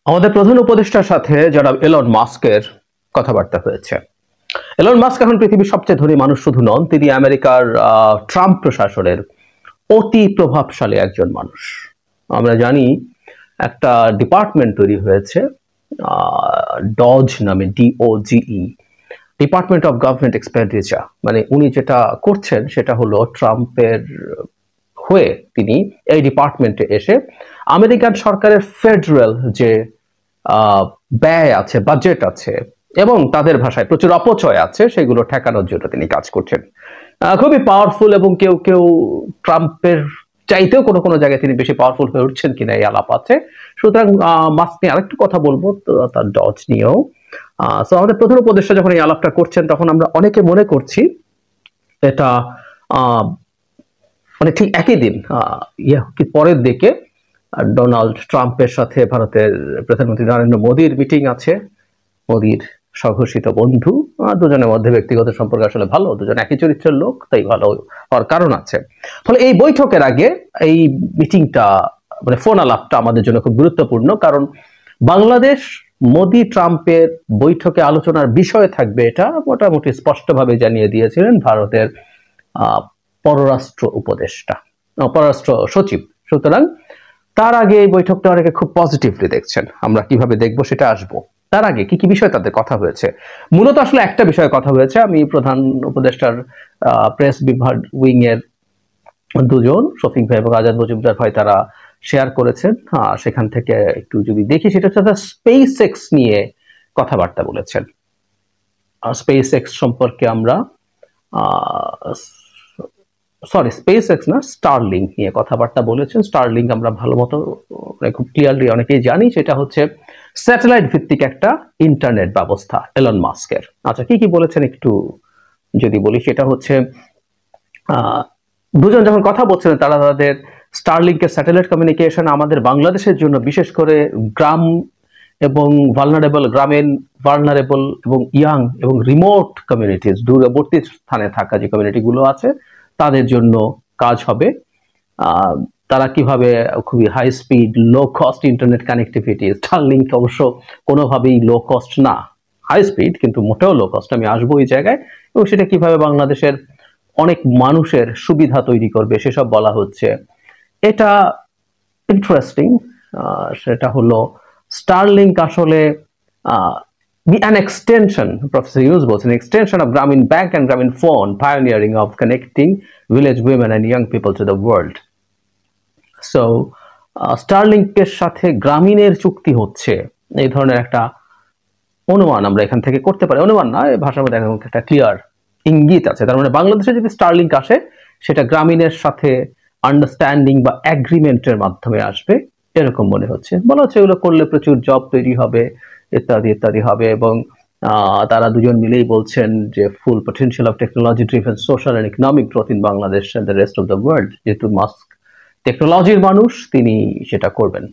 আমাদের প্রধান উপদেষ্টার সাথে যারা এলন মাস্কের কথাবার্তা হয়েছে। এলন মাস্ক এখন পৃথিবীর সবচেয়ে ধনী মানুষ শুধু নন, তিনি আমেরিকার ট্রাম্প প্রশাসনের অতি প্রভাবশালী একজন মানুষ। আমরা জানি একটা ডিপার্টমেন্ট তৈরি হয়েছে ডজ নামে, DOGE, department of government expenditure. মানে উনি যেটা করছেন সেটা হলো ট্রাম্পের হয়ে তিনি এই ডিপার্টমেন্টে এসে আমেরিকান সরকারের ফেডারেল যে ব্যয় আছে, বাজেট আছে এবং তাদের ভাষায় প্রচুর অপচয় আছে, সেগুলো ঠেকানোর জন্য তিনি কাজ করছেন। খুবই পাওয়ারফুল এবং কেউ কেউ ট্রাম্পের চাইতেও কোনো কোনো জায়গায় তিনি বেশি পাওয়ারফুল হয়ে উঠছেন কিনা এই আলাপ আছে। সুতরাং মাস্ক নিয়ে আরেকটু কথা বলবো, তার ডজ নিয়েও। সো আমাদের প্রধান উপদেষ্টা যখন এই আলাপটা করছেন তখন আমরা অনেকে মনে করছি এটা মানে ঠিক একই দিন পরের দিকে ডোনাল্ড ট্রাম্পের সাথে ভারতের প্রধানমন্ত্রী নরেন্দ্র মোদীর মিটিং আছে। মোদীর স্বঘোষিত বন্ধু, দুজনের মধ্যে ব্যক্তিগত সম্পর্ক আসলে ভালো, দুজন একই চরিত্রের লোক, তাই ভালো হওয়ার কারণ আছে। ফলে এই বৈঠকের আগে এই মিটিংটা মানে ফোন আলাপটা আমাদের জন্য খুব গুরুত্বপূর্ণ, কারণ বাংলাদেশ মোদী ট্রাম্পের বৈঠকে আলোচনার বিষয় থাকবে এটা মোটামুটি স্পষ্টভাবে জানিয়ে দিয়েছিলেন ভারতের পররাষ্ট্র উপদেষ্টা, পররাষ্ট্র সচিব। সুতরাং তার আগে এই বৈঠকটা অনেকে খুব পজিটিভলি দেখছেন, আমরা কিভাবে দেখবো সেটা আসবো। তার আগে কি কি বিষয় তাদের কথা হয়েছে? মূলত আসলে একটা বিষয়ে কথা হয়েছে। আমি প্রধান উপদেষ্টার প্রেস বিভাগ উইং এর দুজন, শফিক ভাই এবং আজাদ মজুমদার ভাই, তারা শেয়ার করেছেন। সেখান থেকে একটু যদি দেখি, সেটা হচ্ছে স্পেস এক্স নিয়ে কথাবার্তা বলেছেন। স্পেস এক্স সম্পর্কে আমরা স্পেস এক্স না, স্টারলিংক নিয়ে কথাবার্তা বলেছেন। স্টারলিংক আমরা ভালো মতো খুব ক্লিয়ারলি অনেকেই জানি, সেটা হচ্ছে স্যাটেলাইট ভিত্তিক একটা ইন্টারনেট ব্যবস্থা এলন মাস্কের। আচ্ছা, কি কি বলেছেন একটু যদি বলি, সেটা হচ্ছে দুজন যখন কথা বলছিলেন তারা তাদের স্টারলিংকের স্যাটেলাইট কমিউনিকেশন আমাদের বাংলাদেশের জন্য, বিশেষ করে গ্রাম এবং গ্রামীণ ভালনারেবল এবং ইয়াং এবং রিমোট কমিউনিটিজ, দূরবর্তী স্থানে থাকা যে কমিউনিটিগুলো আছে তাদের জন্য কাজ হবে। তারা কিভাবে খুবই high speed low cost internet connectivity, Starlink অবশ্য কোনোভাবেই লো কস্ট না, হাই স্পিড কিন্তু মোটেও লো কস্ট, আমি আসবো এই জায়গায়, এবং সেটা কিভাবে বাংলাদেশের অনেক মানুষের সুবিধা তৈরি করবে সেসব বলা হচ্ছে। এটা ইন্টারেস্টিং। সেটা হলো স্টারলিংক আসলে an extension, Professor Yunus বলছেন, extension of Grameen Bank and Grameen Phone, pioneering of connecting village women and young people to the world. So স্টারলিংকের সাথে গ্রামীণের চুক্তি হচ্ছে, এই ধরনের একটা অনুমান আমরা এখান থেকে করতে পারি। অনুমান না, এই ভাষার মধ্যে একটা ক্লিয়ার ইঙ্গিত আছে। তার মানে বাংলাদেশে যদি স্টারলিংক আসে সেটা গ্রামীণের সাথে আন্ডারস্ট্যান্ডিং বা এগ্রিমেন্টের মাধ্যমে আসবে, এরকম মনে হচ্ছে। বলা হচ্ছে এগুলো করলে প্রচুর জব তৈরি হবে, ইত্যাদি ইত্যাদি হবে। এবং তারা দুজন মিলেই বলছেন যে full potential of technology driven social and economic growth in Bangladesh and the rest of the world. যেহেতু মাস্ক টেকনোলজির মানুষ, তিনি সেটা করবেন।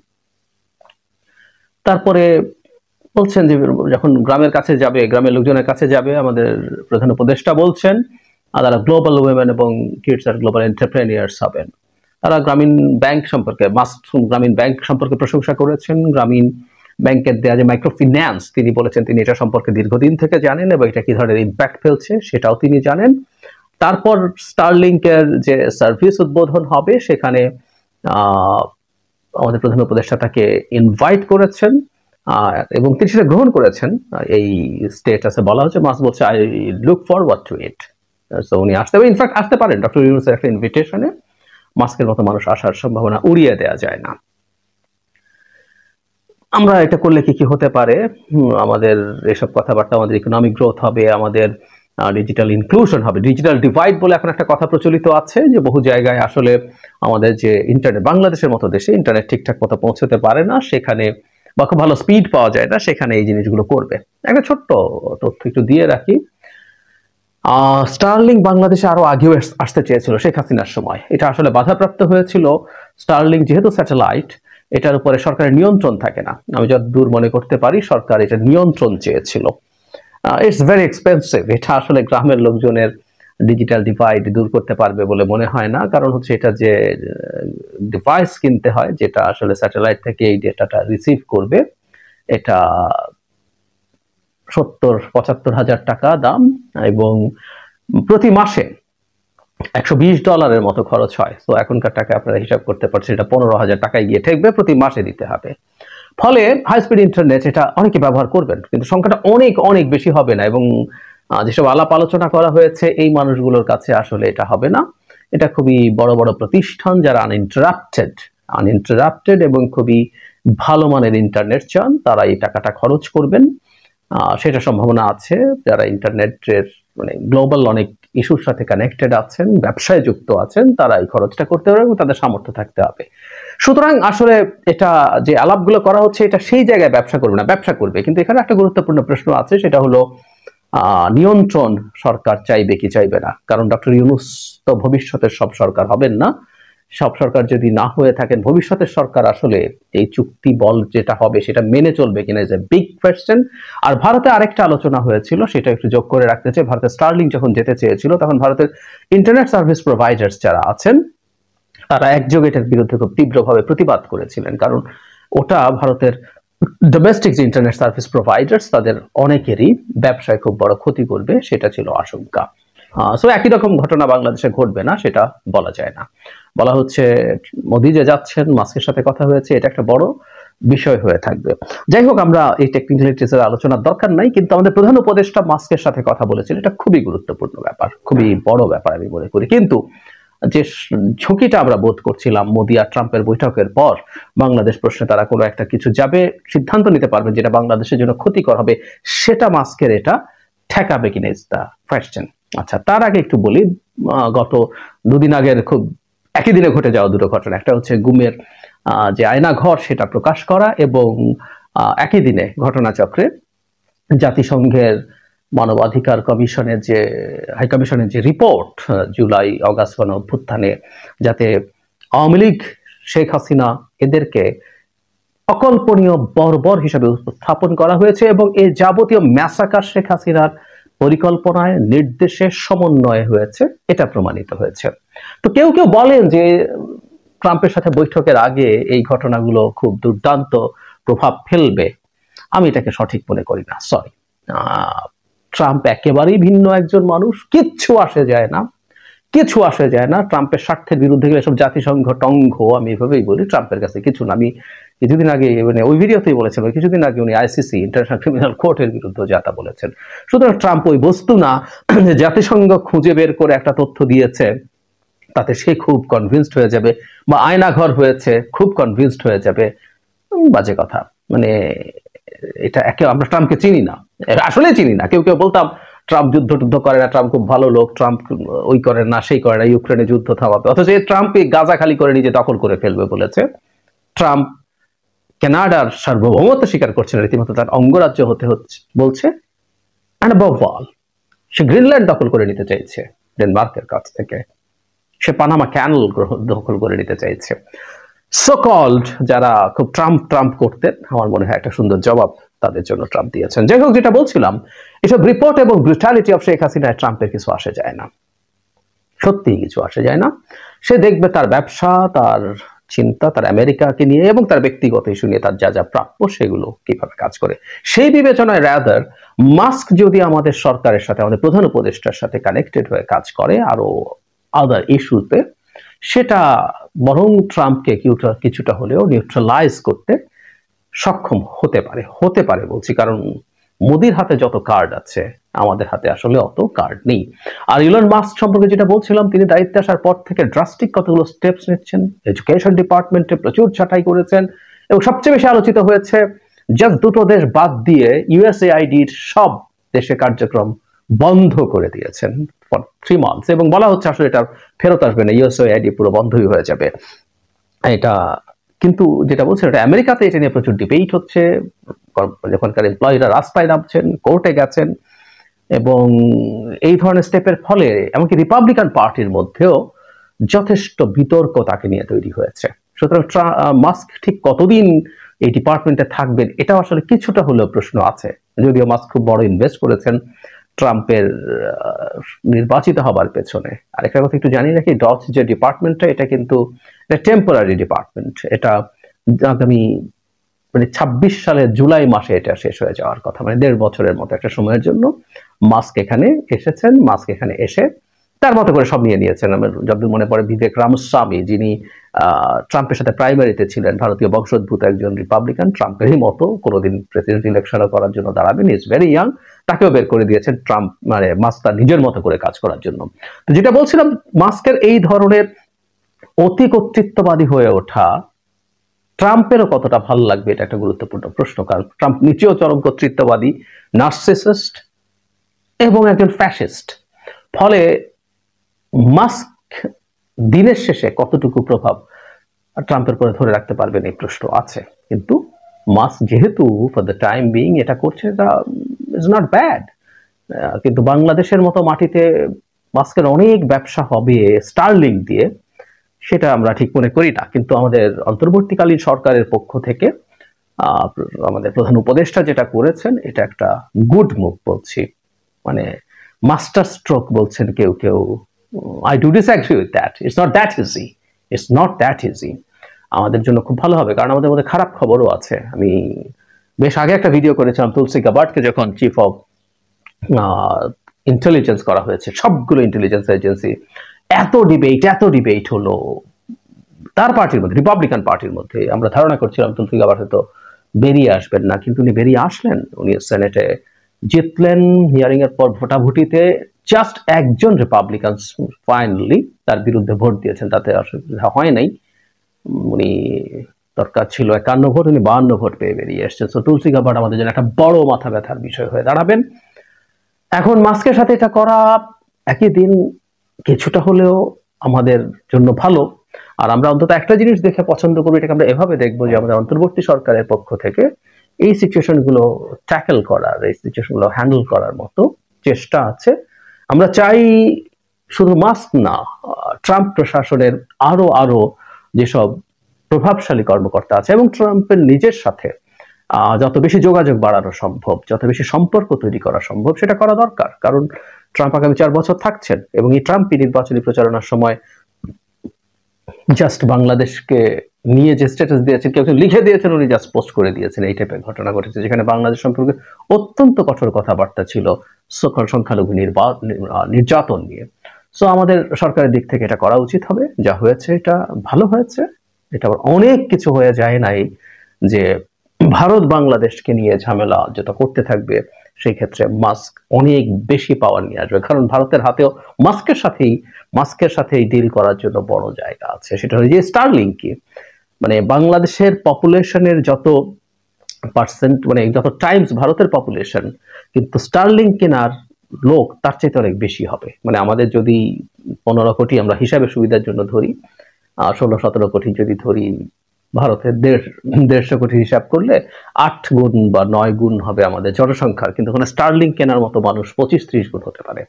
তারপরে বলছেন যে যখন গ্রামের কাছে যাবে, গ্রামের লোকজনের কাছে যাবে, আমাদের প্রধান উপদেষ্টা বলছেন তারা গ্লোবাল উইমেন এবং কিডস আর গ্লোবাল এন্টারপ্রেনিয়ার্স হবেন। তারা গ্রামীণ ব্যাংক সম্পর্কে, গ্রামীণ ব্যাংক সম্পর্কে প্রশংসা করেছেন। গ্রামীণ ব্যাংকের দেওয়া যে মাইক্রো ফিন্যান্স, তিনি বলেছেন তিনি এটা সম্পর্কে দীর্ঘদিন থেকে জানেন এবং এটা কি ধরনের ইম্প্যাক্ট ফেলছে সেটাও তিনি জানেন। তারপর স্টারলিংকের যে সার্ভিস উদ্বোধন হবে সেখানে আমাদের প্রধান উপদেষ্টা তাকে ইনভাইট করেছেন এবং তিনি সেটা গ্রহণ করেছেন। এই স্টেটাসে বলা হচ্ছে, মাস বলছে I look forward to it. So উনি আসতে পারেন, ইনফ্যাক্ট আসতে পারেন। ডক্টর ইউনূসের একটা ইনভিটেশনে মাস্কের মতো মানুষ আসার সম্ভাবনা উড়িয়ে দেওয়া যায় না। আমরা এটা করলে কি কি হতে পারে? আমাদের এসব কথাবার্তা, আমাদের ইকোনমিক গ্রোথ হবে, আমাদের ডিজিটাল ইনক্লুশন হবে। ডিজিটাল ডিভাইড বলে এখন একটা কথা প্রচলিত আছে যে বহু জায়গায় আসলে আমাদের যে ইন্টারনেট, বাংলাদেশের মতো দেশে ইন্টারনেট ঠিকঠাক মতো পৌঁছতে পারে না, সেখানে বা খুব ভালো স্পিড পাওয়া যায় না, সেখানে এই জিনিসগুলো করবে। একটা ছোট্ট তথ্য একটু দিয়ে রাখি, স্টারলিংক বাংলাদেশে আরো আগেও আসতে চেয়েছিল শেখ হাসিনার সময়, এটা আসলে বাধাপ্রাপ্ত হয়েছিল। স্টারলিংক যেহেতু স্যাটেলাইট, এটার উপরে সরকারের নিয়ন্ত্রণ থাকে না, আমি যতদূর মনে করতে পারি সরকার এটা নিয়ন্ত্রণ চেয়েছিল। It's very expensive. এটা আসলে গ্রামের লোকজনের ডিজিটাল ডিভাইড দূর করতে পারবে বলে মনে হয় না, কারণ হচ্ছে এটা যে ডিভাইস কিনতে হয় যেটা আসলে স্যাটেলাইট থেকে এই ডেটাটা রিসিভ করবে, এটা 70-75 হাজার টাকা দাম, এবং প্রতি মাসে $120 মতো খরচ হয়। তো এখনকার টাকা আপনারা হিসাব করতে পারছেন, এটা 15,000 টাকায় গিয়ে ঠেকবে, প্রতি মাসে দিতে হবে। ফলে হাই স্পিড ইন্টারনেট এটা অনেকে ব্যবহার করবেন, কিন্তু সংখ্যাটা অনেক অনেক বেশি হবে না, এবং যেসব আলাপ আলোচনা করা হয়েছে এই মানুষগুলোর কাছে আসলে এটা হবে না। এটা খুবই বড় বড় প্রতিষ্ঠান যারা আনইন্টারাপ্টেড এবং খুবই ভালো মানের ইন্টারনেট চান, তারা এই টাকাটা খরচ করবেন। সেটা সম্ভাবনা আছে। যারা ইন্টারনেটের মানে গ্লোবাল অনেক ইস্যুর সাথে কানেক্টেড আছেন, ব্যবসায় যুক্ত আছেন, তারা এই খরচটা করতে পারবে এবং তাদের সামর্থ্য থাকতে হবে। সুতরাং আসলে এটা যে আলাপগুলো করা হচ্ছে এটা সেই জায়গায় ব্যবসা করবে না, ব্যবসা করবে। কিন্তু এখানে একটা গুরুত্বপূর্ণ প্রশ্ন আছে, সেটা হলো নিয়ন্ত্রণ সরকার চাইবে কি চাইবে না। কারণ ডক্টর ইউনূস তো ভবিষ্যতের সব সরকার হবেন না। সব সরকার যদি না হয়ে থাকেন, ভবিষ্যতের সরকার আসলে এই চুক্তি বল যেটা হবে সেটা মেনে চলবে কিনা ইজ এ বিগ কোয়েশ্চেন। আর ভারতে আরেকটা আলোচনা হয়েছিল, সেটা একটু যোগ করে রাখতে চাই। ভারতের স্টারলিংক যখন যেতে চেয়েছিল, তখন ভারতের ইন্টারনেট সার্ভিস প্রোভাইডার্স যারা আছেন তারা একযোগে এটার বিরুদ্ধে খুব তীব্রভাবে প্রতিবাদ করেছিলেন, কারণ ওটা ভারতের ডোমেস্টিক যে ইন্টারনেট সার্ভিস প্রোভাইডার্স তাদের অনেকেরই ব্যবসায় খুব বড় ক্ষতি করবে, সেটা ছিল আশঙ্কা। সো একই রকম ঘটনা বাংলাদেশে ঘটবে না সেটা বলা যায় না। বলা হচ্ছে মোদি যে যাচ্ছেন, মাস্কের সাথে কথা হয়েছে, এটা একটা বড় বিষয় হয়ে থাকবে। যাই হোক, আমরা এই টেকনিক্যালিটিসের আলোচনার দরকার নাই, কিন্তু আমাদের প্রধান উপদেষ্টা মাস্কের সাথে কথা বলেছেন, এটা খুবই গুরুত্বপূর্ণ ব্যাপার, খুবই বড় ব্যাপার আমি মনে করি। কিন্তু যে ঝুঁকিটা আমরা বোধ করছিলাম মোদি আর ট্রাম্পের বৈঠকের পর, বাংলাদেশ প্রশ্নে তারা কোনো একটা কিছু যাবে, সিদ্ধান্ত নিতে পারবে যেটা বাংলাদেশের জন্য ক্ষতিকর হবে, সেটা মাস্কের এটা ঠেকাবে কিনা ইজ দ্য কোয়েশ্চেন। আচ্ছা, তার আগে একটু বলি, গত দুদিন আগের খুব একই দিনে ঘটে যাওয়া দুটো ঘটনা। একটা হচ্ছে গুমের যে আয়নাঘর সেটা প্রকাশ করা, এবং একই দিনে ঘটনাচক্রে জাতিসংঘের মানবাধিকার কমিশনের যে হাই কমিশনের যে রিপোর্ট, জুলাই অগাস্ট গণ অভ্যুত্থানে যাতে আওয়ামী লীগ, শেখ হাসিনা এদেরকে অকল্পনীয় বর্বর হিসেবে উপস্থাপন করা হয়েছে, এবং এই যাবতীয় ম্যাসাকার শেখ হাসিনার পরিকল্পনায়, নির্দেশে, সমন্বয়ে হয়েছে, এটা প্রমাণিত হয়েছে। তো কেউ কেউ বলেন যে ট্রাম্পের সাথে বৈঠকের আগে এই ঘটনাগুলো খুব দুর্দান্ত প্রভাব ফেলবে। আমি এটাকে সঠিক মনে করি না, সরি। ট্রাম্প একেবারেই ভিন্ন একজন মানুষ, কিচ্ছু আসে যায় না, কিছু আসে যায় না। ট্রাম্পের স্বার্থের বিরুদ্ধে গেলে সব জাতিসংঘ টঙ্ঘ, আমি এভাবেই বলি, ট্রাম্পের কাছে কিছু না। আমি কিছুদিন আগে মানে ওই ভিডিওতেই বলেছিলাম, কিছুদিন আগে উনি আইসিসি ইন্টারন্যাশনাল ক্রিমিনাল কোর্টের বিরুদ্ধে যা তা বলেছেন। সুতরাং ট্রাম্প ওই বস্তু না, জাতিসংঘ খুঁজে বের করে একটা তথ্য দিয়েছে তাতে সে খুব কনভিন্সড হয়ে যাবে, বা আয়নাঘর হয়েছে খুব কনভিন্সড হয়ে যাবে, বাজে কথা। মানে এটা একে আমরা ট্রাম্পকে চিনি না, আসলে চিনি না। কেউ কেউ বলতাম ট্রাম্প যুদ্ধ করে না, ট্রাম্প খুব ভালো লোক, ট্রাম্প ওই করে না সেই করে না, ইউক্রেনে যুদ্ধ থামাবে, অথচ ট্রাম্প গাজা খালি করে নিজে দখল করে ফেলবে বলেছে। ট্রাম্প কানাডার সার্বভৌমত্ব স্বীকার করছে না, রীতিমতো তার অঙ্গরাজ্য হতে হচ্ছে বলছে। And above all, say Greenland দখল করে নিতে চাইছে ডেনমার্কের কাছ থেকে, সে পানামা ক্যানেল দখল করে নিতে চাইছে। সো কল্ড যারা খুব ট্রাম্প করতেন, আমার মনে হয় একটা সুন্দর জবাব তাদের জন্য ট্রাম্প দিয়েছেন। যাই হোক, যেটা বলছিলাম, এসব রিপোর্ট এবং ব্রুটালিটি অফ শেখ হাসিনায় ট্রাম্পের কিছু আসে যায় না, সত্যিই কিছু আসে যায় না। সে দেখবে তার ব্যবসা, তার চিন্তা, তার আমেরিকাকে নিয়ে এবং তার ব্যক্তিগত ইস্যু নিয়ে তার যা যা প্রাপ্য সেগুলো কিভাবে কাজ করে, সেই বিবেচনায় রাদার মাস্ক যদি আমাদের সরকারের সাথে, আমাদের প্রধান উপদেষ্টার সাথে কানেক্টেড হয়ে কাজ করে আরো আদার ইস্যুতে, সেটা বরং ট্রাম্পকে কিছুটা হলেও নিউট্রালাইজ করতে সক্ষম হতে পারে বলছি। কারণ মোদির হাতে যত কার্ড আছে, আমাদের হাতে আসলে অত কার্ড নেই। আর ইলন মাস্ক সম্পর্কে যেটা বলছিলাম, তিনি দায়িত্বে আসার পর থেকে ড্রাস্টিক কতগুলো স্টেপস নিচ্ছেন। এডুকেশন ডিপার্টমেন্টে প্রচুর ছাঁটাই করেছেন, এবং সবচেয়ে বেশি আলোচিত হয়েছে জাস্ট দুটো দেশ বাদ দিয়ে ইউএসএআইডির সব দেশে কার্যক্রম বন্ধ করে দিয়েছেন ফর 3 months, এবং বলা হচ্ছে আসলে এটা ফেরত আসবে না, ইউএসএআইডি পুরো বন্ধই হয়ে যাবে এটা। কিন্তু যেটা বলছে, এটা আমেরিকাতে এটা নিয়ে প্রচুর ডিবেট হচ্ছে, যখনকার এমপ্লয়িরা রাস্তায় নামছেন, কোর্টে গেছেন, এবং এই ধরনের স্টেপের ফলে এমনকি রিপাবলিকান পার্টির মধ্যেও যথেষ্ট বিতর্ক তাকে নিয়ে তৈরি হয়েছে। সুতরাং মাস্ক ঠিক কতদিন এই ডিপার্টমেন্টে থাকবেন, এটা আসলে কিছুটা হলেও প্রশ্ন আছে। যদিও মাস্ক খুব বড় ইনভেস্ট করেছেন ট্রাম্পের নির্বাচিত হবার পেছনে। আর একটা কথা একটু জানি রাখি, ডচ যে ডিপার্টমেন্টটা, এটা কিন্তু টেম্পোরারি ডিপার্টমেন্ট, এটা আগামী মানে 26 সালের জুলাই মাসে এটা শেষ হয়ে যাওয়ার কথা, মানে 1.5 বছরের মতো একটা সময়ের জন্য মাস্ক এখানে এসেছেন। মাস্ক এখানে এসে তার মতো করে সব নিয়ে নিয়েছেন। আমার যতদূর মনে পড়ে বিবেক রামস্বামী, যিনি ট্রাম্পের সাথে প্রাইমারিতে ছিলেন, ভারতীয় বংশোদ্ভূত একজন রিপাবলিকান, ট্রাম্পেরই মতো কোনোদিন প্রেসিডেন্ট ইলেকশনও করার জন্য দাঁড়াবেন, ইজ ভেরি ইয়াং, তাকেও বের করে দিয়েছেন ট্রাম্প, মানে মাস্ক তার নিজের মতো করে কাজ করার জন্য। তো যেটা বলছিলাম, মাস্কের এই ধরনের অতি কর্তৃত্ববাদী হয়ে ওঠা ট্রাম্পেরও কতটা ভালো লাগবে, এটা একটা গুরুত্বপূর্ণ প্রশ্ন। কারণ ট্রাম্প নিজেও চরম কর্তৃত্ববাদী, নার্সিসিস্ট এবং একজন ফ্যাসিস্ট। ফলে মাস্ক দিনের শেষে কতটুকু প্রভাব ট্রাম্পের করে ধরে রাখতে পারবেন এই প্রশ্ন আছে। কিন্তু মাস্ক যেহেতু ফর দ্য টাইম বিং এটা করছে, এটা ইজ নট ব্যাড। কিন্তু বাংলাদেশের মতো মাটিতে মাস্কের অনেক ব্যবসা হবে স্টারলিংক দিয়ে, সেটা আমরা ঠিক মনে করি না। কিন্তু আমাদের অন্তর্বর্তীকালীন সরকারের পক্ষ থেকে আমাদের প্রধান উপদেষ্টা যেটা করেছেন, এটা একটা গুড মুভ বলছি, মানে মাস্টার স্ট্রোক বলছেন কেউ কেউ। I do disagree with that. It's not that easy. It's not that easy. আমাদের জন্য খুব ভালো হবে, কারণ আমাদের মধ্যে খারাপ খবরও আছে। আমি বেশ আগে একটা ভিডিও করেছিলাম, তুলসী গাবার্ডকে যখন চিফ অফ ইন্টেলিজেন্স করা হয়েছে, সবগুলো ইন্টেলিজেন্স এজেন্সি, এত ডিবেট হলো তার পার্টির মধ্যে, রিপাবলিকান পার্টির মধ্যে। আমরা ধারণা করছিলাম তুলসী গাবার্ড হয়তো বেরিয়ে আসবেন না, কিন্তু উনি বেরিয়ে আসলেন। উনি সেনেটে জিতলেন, হিয়ারিং এর পর ভোটাভুটিতে জাস্ট একজন রিপাবলিকান ফাইনালি তার বিরুদ্ধে ভোট দিয়েছেন, তাতে অসুবিধা হয় নাই। উনি দরকার ছিল 51 ভোট, উনি 52 ভোট পেয়ে বেরিয়ে এসছেন। তো তুলসী গাবার্ড আমাদের জন্য একটা বড় মাথা ব্যথার বিষয় হয়ে দাঁড়াবেন। এখন মাস্কের সাথে এটা করা একই দিন কিছুটা হলেও আমাদের জন্য ভালো। আর আমরা অন্তত একটা জিনিস দেখে পছন্দ করবো, এটাকে আমরা এভাবে দেখবো যে আমাদের অন্তর্বর্তী সরকারের পক্ষ থেকে এই সিচুয়েশন গুলো ট্যাকেল করার, এই সিচুয়েশন গুলো হ্যান্ডেল করার মতো চেষ্টা আছে। আমরা চাই শুধু মাস্ক না, ট্রাম্প প্রশাসনের আরো যেসব প্রভাবশালী কর্মকর্তা আছে এবং ট্রাম্পের নিজের সাথে যত বেশি যোগাযোগ বাড়ানো সম্ভব, যত বেশি সম্পর্ক তৈরি করা সম্ভব, সেটা করা দরকার। কারণ ট্রাম্প আগামী 4 বছর থাকছেন, এবং এই ট্রাম্পই নির্বাচনী প্রচারণার সময় জাস্ট বাংলাদেশকে নিয়ে যে স্ট্যাটাস দিয়েছেন, কেউ লিখে দিয়েছেন, উনি জাস্ট পোস্ট করে দিয়েছেন, এই টাইপের ঘটনা ঘটেছে, যেখানে বাংলাদেশ সম্পর্কে অত্যন্ত কঠোর কথাবার্তা ছিল সংখ্যালঘু নির্যাতন নিয়ে। সো আমাদের সরকারের দিক থেকে এটা করা উচিত হবে। যা হয়েছে এটা ভালো হয়েছে, এটা অনেক কিছু হয়ে যায় নাই যে ভারত বাংলাদেশকে নিয়ে ঝামেলা যেটা করতে থাকবে, সেই ক্ষেত্রে মাস্ক অনেক বেশি পাওয়ার নিয়ে আসবে। কারণ ভারতের হাতেও মাস্কের সাথেই ডিল করার জন্য বড় জায়গা আছে, সেটা হচ্ছে যে স্টারলিংক কি, মানে বাংলাদেশের পপুলেশনের যত পার্সেন্ট, মানে যত টাইমস ভারতের পপুলেশন, কিন্তু স্টারলিংক কেনার লোক তার চাইতে অনেক বেশি হবে। মানে আমাদের যদি 15 কোটি আমরা হিসাবে সুবিধার জন্য ধরি, 16-17 কোটি যদি ধরি, ভারতের 150 কোটি হিসাব করলে 8 গুণ বা 9 গুণ হবে আমাদের জনসংখ্যার, কিন্তু ওখানে স্টারলিংক কেনার মতো মানুষ 25-30 গুণ হতে পারে।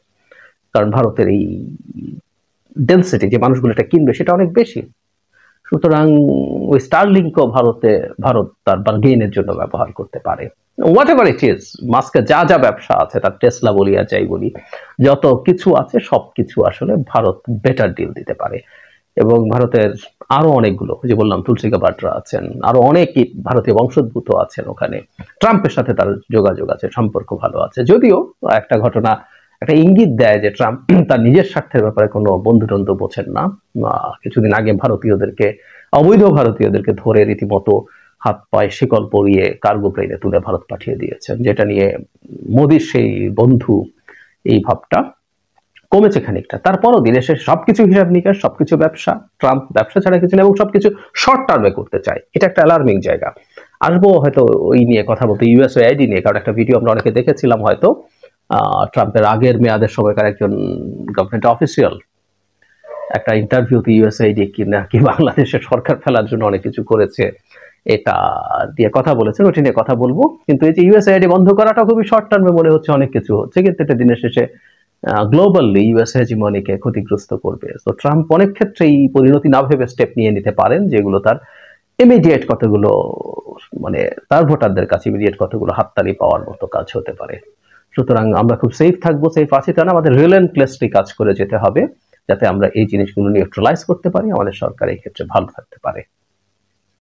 কারণ ভারতের এই ডেন্সিটি, যে মানুষগুলো এটা কিনবে, সেটা অনেক বেশি। সুতরাং ওই স্টারলিংকও ভারত তার বার্গেইনের জন্য ব্যবহার করতে পারে। হোয়াট এভার ইট ইজ, মাস্কের যা ব্যবসা আছে, তার টেসলা বলি আর যাই বলি, যত কিছু আছে সবকিছু আসলে ভারত বেটার ডিল দিতে পারে। এবং ভারতের আরো অনেকগুলো, যে বললাম তুলসী গাবার্ডরা আছেন, আরো অনেকই ভারতীয় বংশোদ্ভূত আছেন ওখানে, ট্রাম্পের সাথে তার যোগাযোগ আছে, সম্পর্ক ভালো আছে। যদিও একটা ঘটনা একটা ইঙ্গিত দেয় যে ট্রাম্প তার নিজের স্বার্থের ব্যাপারে কোনো বন্ধুটন্ধু বোঝেন না। কিছুদিন আগে অবৈধ ভারতীয়দেরকে ধরে রীতিমতো হাত পায়ে শিকল পরিয়ে কার্গো প্লেনে তুলে ভারত পাঠিয়ে দিয়েছেন, যেটা নিয়ে মোদির সেই বন্ধু এই ভাবটা কমেছে খানিকটা। তারপরও দিনের শেষে সবকিছু হিসাব নিকাশ, সবকিছু ব্যবসা, ট্রাম্প ব্যবসা ছাড়া কিছু না, এবং সবকিছু শর্ট টার্মে করতে চায়। এটা একটা অ্যালার্মিং জায়গা। আসবো হয়তো ওই নিয়ে কথা বলতে, ইউএসওআইডি নিয়ে, কারণ একটা ভিডিও আমরা অনেকে দেখেছিলাম হয়তো, ট্রাম্পের আগের মেয়াদের সময়কার একজন গভর্নমেন্ট অফিসিয়াল একটা ইন্টারভিউতে ইউএসআইডি কি বাংলাদেশের সরকার ফেলার জন্য অনেক কিছু করেছে, এটা দিয়ে কথা বলেছেন, ওটি নিয়ে কথা বলবো। কিন্তু এই যে ইউএসআইডি বন্ধ করাটা খুবই শর্ট টার্মে মনে হচ্ছে, অনেক কিছু হচ্ছে, কিন্তু এটা দিনের শেষে গ্লোবালি ইউএস হেজিমনিকে ক্ষতিগ্রস্ত করবে। তো ট্রাম্প অনেক ক্ষেত্রেই পরিণতি না ভেবে স্টেপ নিয়ে নিতে পারেন, যেগুলো তার ইমিডিয়েট কতগুলো, মানে তার ভোটারদের কাছে ইমিডিয়েট কতগুলো হাততালি পাওয়ার মতো কাজ হতে পারে। সুতরাং আমরা খুব সেফ থাকবো, সেফ আছি তা না, আমাদের রিলেন্টলেসলি কাজ করে যেতে হবে, যাতে আমরা এই জিনিসগুলো নিউট্রালাইজ করতে পারি, আমাদের সরকার এই ক্ষেত্রে ভালো থাকতে পারে।